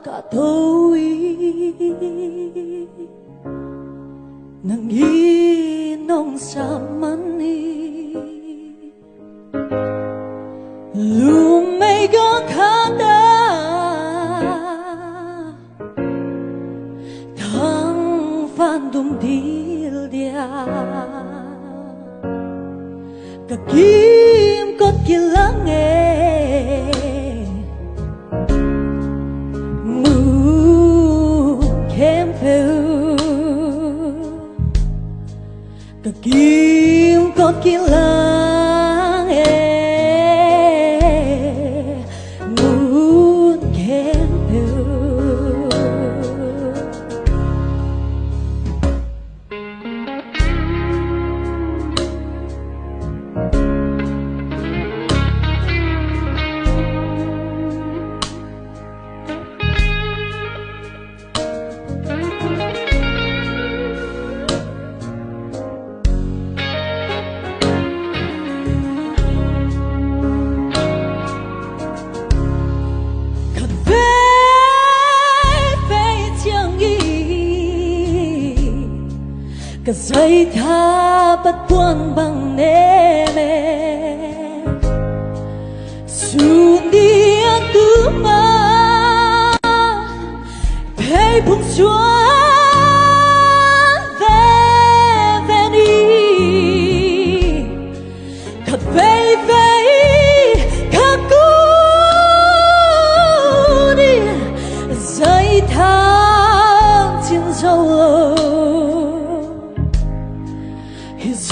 cả tôi nang inong sa mani lumega kada thang fandom dil dia kakim kot kilange kakim kot kilang moon can cả dây tha bất quang bằng neme sun dia tu ma thấy phung xóa về về đi thật vây vây khắc cú đi dây tha trên dâu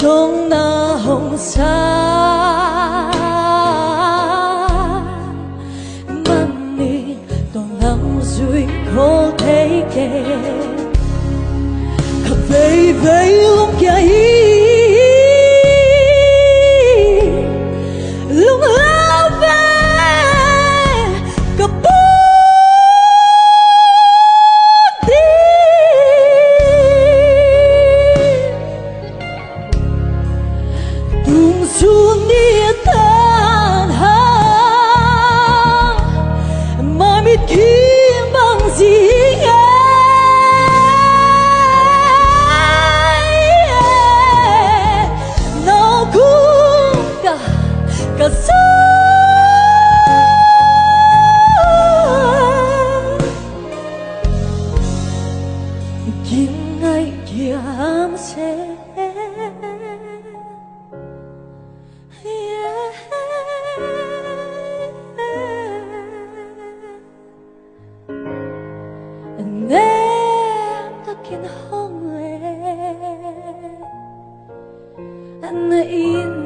trong na hồng sa mani còn lắm duy khô thấy kề khắp vây vây lúc kia lúc lao về cặp tung xuống đi tan hàng mà biết kiếm bằng gì nó cũng cả giấc nhưng ngày kia em sẽ hông lệ anh in